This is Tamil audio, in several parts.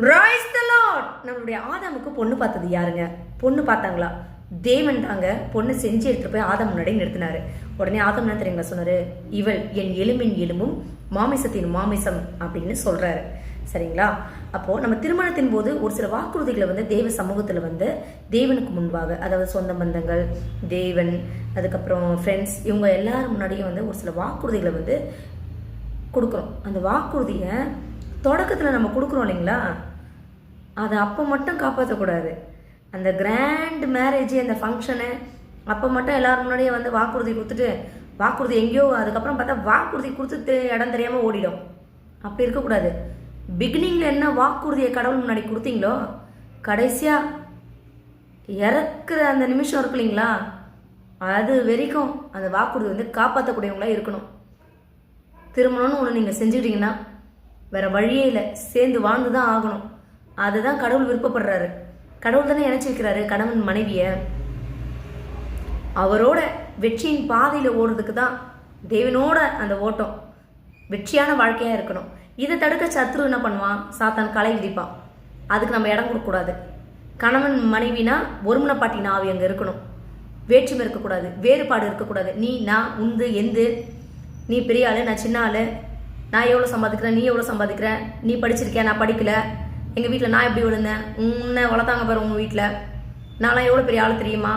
Praise the Lord. நம்மளுடைய ஆதாமுக்கு பொண்ணு பார்த்தது யாருங்க? பொண்ணு பார்த்தாங்களா? தேவன் தாங்க பொண்ணு செஞ்சு எடுத்துட்டு போய் ஆதாம் முன்னாடி நிறுத்தினாரு. உடனே ஆதாம் என்ன தெரியுங்களா சொன்னாரு? இவள் என் எலும்பின் எலும்பும் மாமிசத்தின் மாமிசம் அப்படின்னு சொல்றாரு. சரிங்களா? அப்போ நம்ம திருமணத்தின் போது ஒரு சில வாக்குறுதிகளை வந்து தேவ சமூகத்துல வந்து தேவனுக்கு முன்பாக, அதாவது சொந்த பந்தங்கள், தேவன், அதுக்கப்புறம் ஃப்ரெண்ட்ஸ், இவங்க எல்லாரும் முன்னாடியும் வந்து ஒரு சில வாக்குறுதிகளை வந்து கொடுக்குறோம். அந்த வாக்குறுதியை தொடக்கத்தில் நம்ம கொடுக்குறோம் இல்லைங்களா, அதை அப்போ மட்டும் காப்பாற்றக்கூடாது. அந்த கிராண்ட் மேரேஜ், அந்த ஃபங்க்ஷனு அப்போ மட்டும் எல்லாரும் முன்னாடியே வந்து வாக்குறுதி கொடுத்துட்டு வாக்குறுதி எங்கேயோ அதுக்கப்புறம் பார்த்தா வாக்குறுதி கொடுத்துட்டு இடம் தெரியாமல் ஓடிடும். அப்படி இருக்கக்கூடாது. பிகினிங்கில் என்ன வாக்குறுதியை கடவுள் முன்னாடி கொடுத்தீங்களோ, கடைசியாக இறக்குற அந்த நிமிஷம் இருக்கு இல்லைங்களா, அது வரைக்கும் அந்த வாக்குறுதி வந்து காப்பாற்றக்கூடியவங்களா இருக்கணும். திருமணம்னு ஒன்று நீங்கள் செஞ்சுக்கிட்டீங்கன்னா வேற வழியே இல்லை, சேர்ந்து வாழ்ந்து தான் ஆகணும். அதுதான் கடவுள் விருப்பப்படுறாரு. கடவுள் தானே இணைச்சி வைக்கிறாரு கணவன் மனைவியை. அவரோட வெற்றியின் பாதையில் ஓடுறதுக்கு தான் தேவனோட அந்த ஓட்டம் வெற்றியான வாழ்க்கையாக இருக்கணும். இதை தடுக்க சத்ரு என்ன பண்ணுவான்? சாத்தான் களை விதிப்பான். அதுக்கு நம்ம இடம் கொடுக்கக்கூடாது. கணவன் மனைவினா ஒருமனப்பாட்டின ஆவி அங்கே இருக்கணும். வேற்றுமை இருக்கக்கூடாது, வேறுபாடு இருக்கக்கூடாது. நீ, நான், உந்து, எந்து, நீ பெரிய ஆள், நான் சின்ன ஆள், நான் எவ்வளோ சம்பாதிக்கிறேன், நீ எவ்வளோ சம்பாதிக்கிற, நீ படிச்சிருக்கியா, நான் படிக்கல, எங்கள் வீட்டில் நான் எப்படி விழுந்தேன், உன்னை வளர்த்தாங்க பாரு உங்கள் வீட்டில், நான்லாம் எவ்வளோ பெரிய ஆள் தெரியுமா,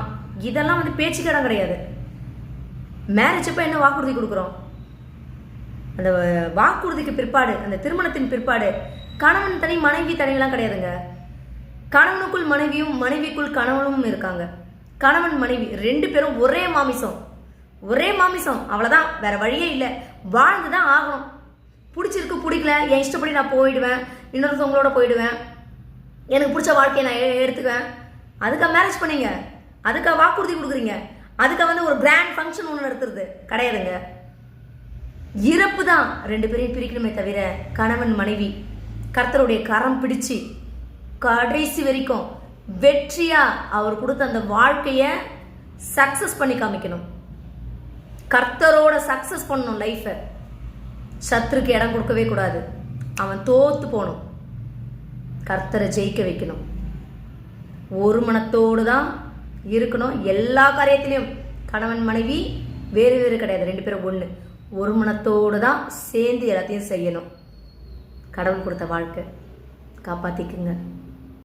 இதெல்லாம் வந்து பேச்சுக்கு இடம் கிடையாது. மேரேஜ் அப்போ என்ன வாக்குறுதி கொடுக்குறோம்? அந்த வாக்குறுதிக்கு பிற்பாடு, அந்த திருமணத்தின் பிற்பாடு கணவன் தனி மனைவி தனியெல்லாம் கிடையாதுங்க. கணவனுக்குள் மனைவியும் மனைவிக்குள் கணவனும் இருக்காங்க. கணவன் மனைவி ரெண்டு பேரும் ஒரே மாமிசம், ஒரே மாமிசம், அவ்வளோதான், வேற வழியே இல்லை, வாழ்ந்து தான் ஆகணும். பிடிச்சிருக்கு, பிடிக்கல, என் இஷ்டப்படி நான் போயிடுவேன், இன்னொருத்தவங்களோட போயிடுவேன், எனக்கு பிடிச்ச வாழ்க்கையை நான் எடுத்துக்குவேன். அதுக்காக மேரேஜ் பண்ணீங்க, அதுக்காக வாக்குறுதி கொடுக்குறீங்க, அதுக்காக வந்து ஒரு கிராண்ட் ஃபங்க்ஷன் ஒன்று நடத்துறது கிடையாதுங்க. இறப்பு தான் ரெண்டு பேரையும் பிரிக்கணுமே தவிர கணவன் மனைவி கர்த்தருடைய கரம் பிடிச்சு கடைசி வரைக்கும் வெற்றியா அவர் கொடுத்த அந்த வாழ்க்கையை சக்சஸ் பண்ணி காமிக்கணும். கர்த்தரோட சக்சஸ் பண்ணணும் லைஃபை. சத்துருக்கு இடம் கொடுக்கவே கூடாது. அவன் தோத்து போகணும். கர்த்தரை ஜெயிக்க வைக்கணும். ஒரு மனத்தோடு தான் இருக்கணும். எல்லா காரியத்திலையும் கணவன் மனைவி வேறு வேறு கிடையாது, ரெண்டு பேரும் ஒன்று. ஒரு மனத்தோடு தான் சேர்ந்து எல்லாத்தையும் செய்யணும். கடவுள் கொடுத்த வாழ்க்கை காப்பாற்றிக்குங்க.